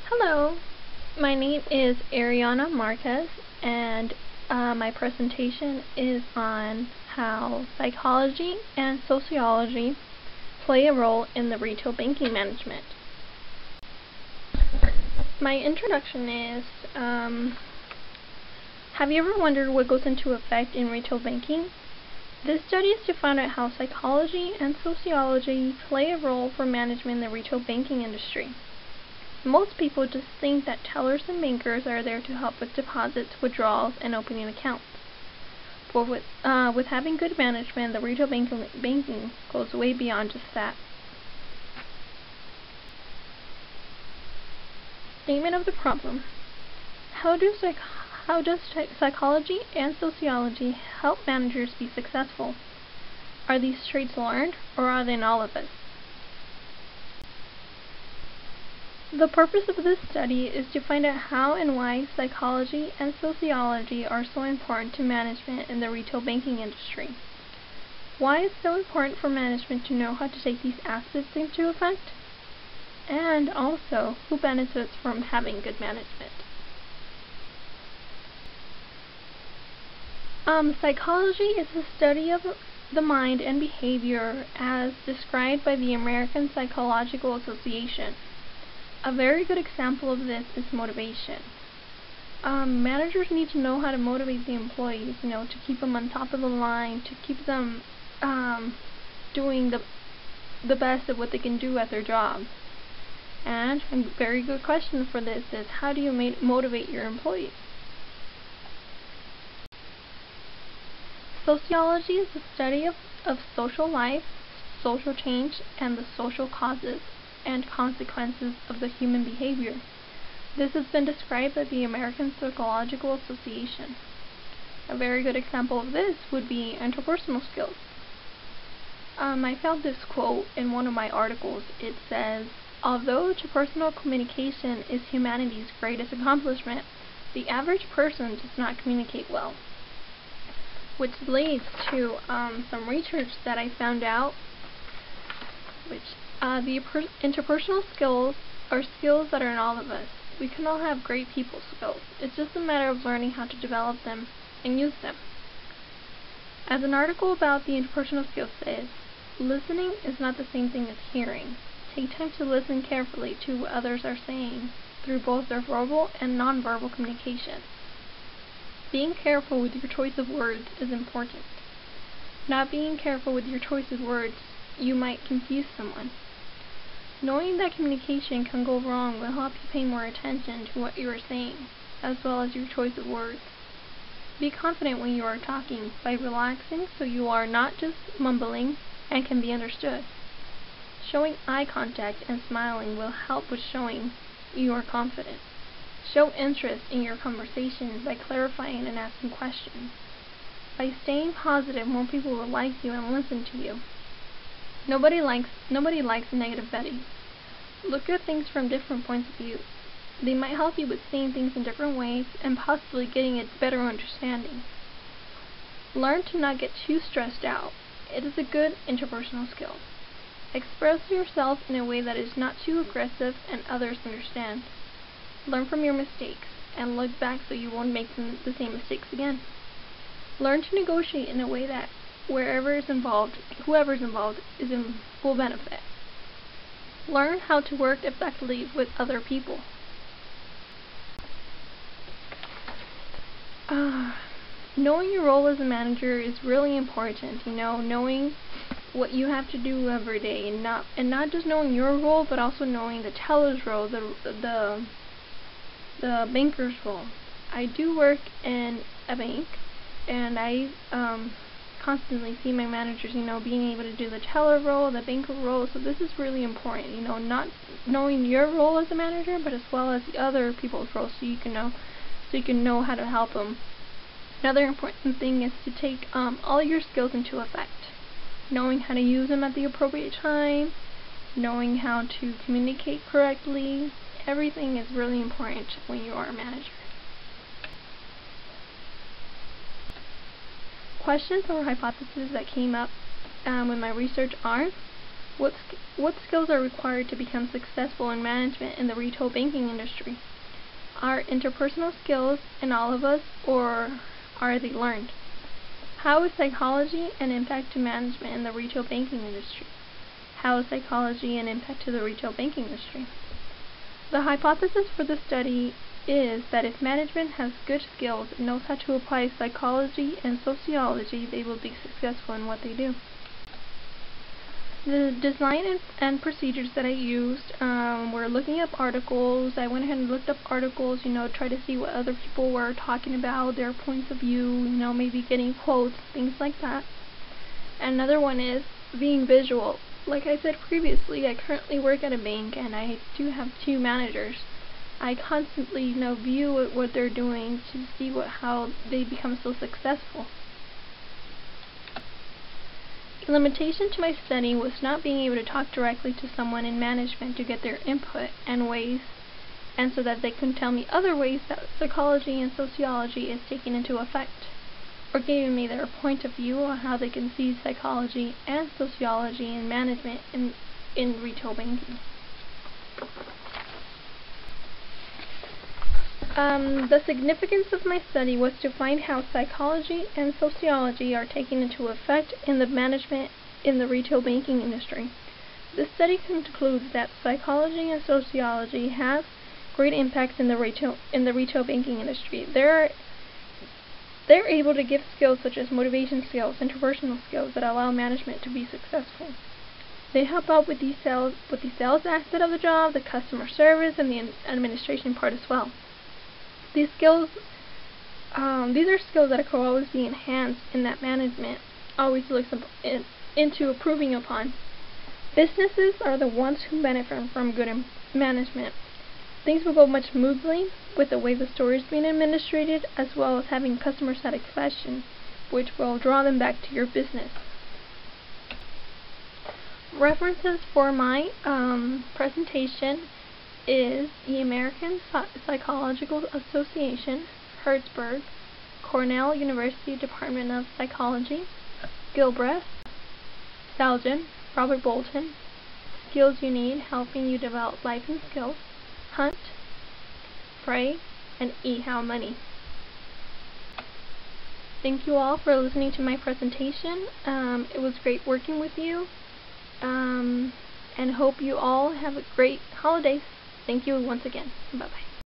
Hello, my name is Ariana Marquez, and my presentation is on how psychology and sociology play a role in the retail banking management. My introduction is, have you ever wondered what goes into effect in retail banking? This study is to find out how psychology and sociology play a role for management in the retail banking industry. Most people just think that tellers and bankers are there to help with deposits, withdrawals, and opening accounts. But with having good management, the retail banking goes way beyond just that. Statement of the problem. How does psychology and sociology help managers be successful? Are these traits learned, or are they in all of us? The purpose of this study is to find out how and why psychology and sociology are so important to management in the retail banking industry. Why it's so important for management to know how to take these aspects into effect, and also who benefits from having good management. Psychology is the study of the mind and behavior as described by the American Psychological Association. A very good example of this is motivation. Managers need to know how to motivate the employees, to keep them on top of the line, to keep them doing the best of what they can do at their job. And a very good question for this is, how do you motivate your employees? Sociology is the study of social life, social change, and the social causes and consequences of the human behavior. This has been described by the American Psychological Association. A very good example of this would be interpersonal skills. I found this quote in one of my articles. It says, "Although interpersonal communication is humanity's greatest accomplishment, the average person does not communicate well." Which leads to some research that I found out, which the interpersonal skills are skills that are in all of us. We can all have great people skills. It's just a matter of learning how to develop them and use them. As an article about the interpersonal skills says, listening is not the same thing as hearing. Take time to listen carefully to what others are saying through both their verbal and nonverbal communication. Being careful with your choice of words is important. Not being careful with your choice of words, you might confuse someone. Knowing that communication can go wrong will help you pay more attention to what you are saying, as well as your choice of words. Be confident when you are talking by relaxing so you are not just mumbling and can be understood. Showing eye contact and smiling will help with showing you are confident. Show interest in your conversation by clarifying and asking questions. By staying positive, more people will like you and listen to you. Nobody likes a negative Betty. Look at things from different points of view. They might help you with seeing things in different ways and possibly getting a better understanding. Learn to not get too stressed out. It is a good interpersonal skill. Express yourself in a way that is not too aggressive and others understand. Learn from your mistakes and look back so you won't make the same mistakes again. Learn to negotiate in a way that whoever is involved is in full benefit. Learn how to work effectively with other people. Knowing your role as a manager is really important, knowing what you have to do every day, and not just knowing your role, but also knowing the teller's role, the banker's role. I do work in a bank, and I constantly see my managers, being able to do the teller role, the banker role. So this is really important, not knowing your role as a manager, but as well as the other people's roles, so you can know how to help them. Another important thing is to take all your skills into effect. Knowing how to use them at the appropriate time, knowing how to communicate correctly. Everything is really important when you are a manager. Questions or hypotheses that came up with my research are, What skills are required to become successful in management in the retail banking industry? Are interpersonal skills in all of us, or are they learned? How is psychology an impact to management in the retail banking industry? How is psychology an impact to the retail banking industry? The hypothesis for the study is that if management has good skills and knows how to apply psychology and sociology, they will be successful in what they do. The design and procedures that I used were looking up articles. I went ahead and looked up articles, try to see what other people were talking about, their points of view, maybe getting quotes, things like that. And another one is being visual. Like I said previously, I currently work at a bank and I do have 2 managers. I constantly, view what they're doing to see how they become so successful. A limitation to my study was not being able to talk directly to someone in management to get their input and ways, and so that they can tell me other ways that psychology and sociology is taken into effect, or giving me their point of view on how they can see psychology and sociology in management in retail banking. The significance of my study was to find how psychology and sociology are taken into effect in the management in the retail banking industry. This study concludes that psychology and sociology have great impacts in the retail banking industry. They're able to give skills such as motivation skills, interpersonal skills that allow management to be successful. They help out with the sales aspect of the job, the customer service, and the administration part as well. These are skills that could always be enhanced in that management always looks into improving upon. Businesses are the ones who benefit from good management. Things will go much smoothly with the way the store is being administrated, as well as having customer satisfaction, which will draw them back to your business. References for my presentation is the American Psychological Association, Hertzberg, Cornell University Department of Psychology, Gilbreth, Selgin, Robert Bolton, Skills You Need, Helping You Develop Life and Skills, Hunt, Frey, and E. How Money. Thank you all for listening to my presentation. It was great working with you, and hope you all have a great holidays. Thank you once again. Bye-bye.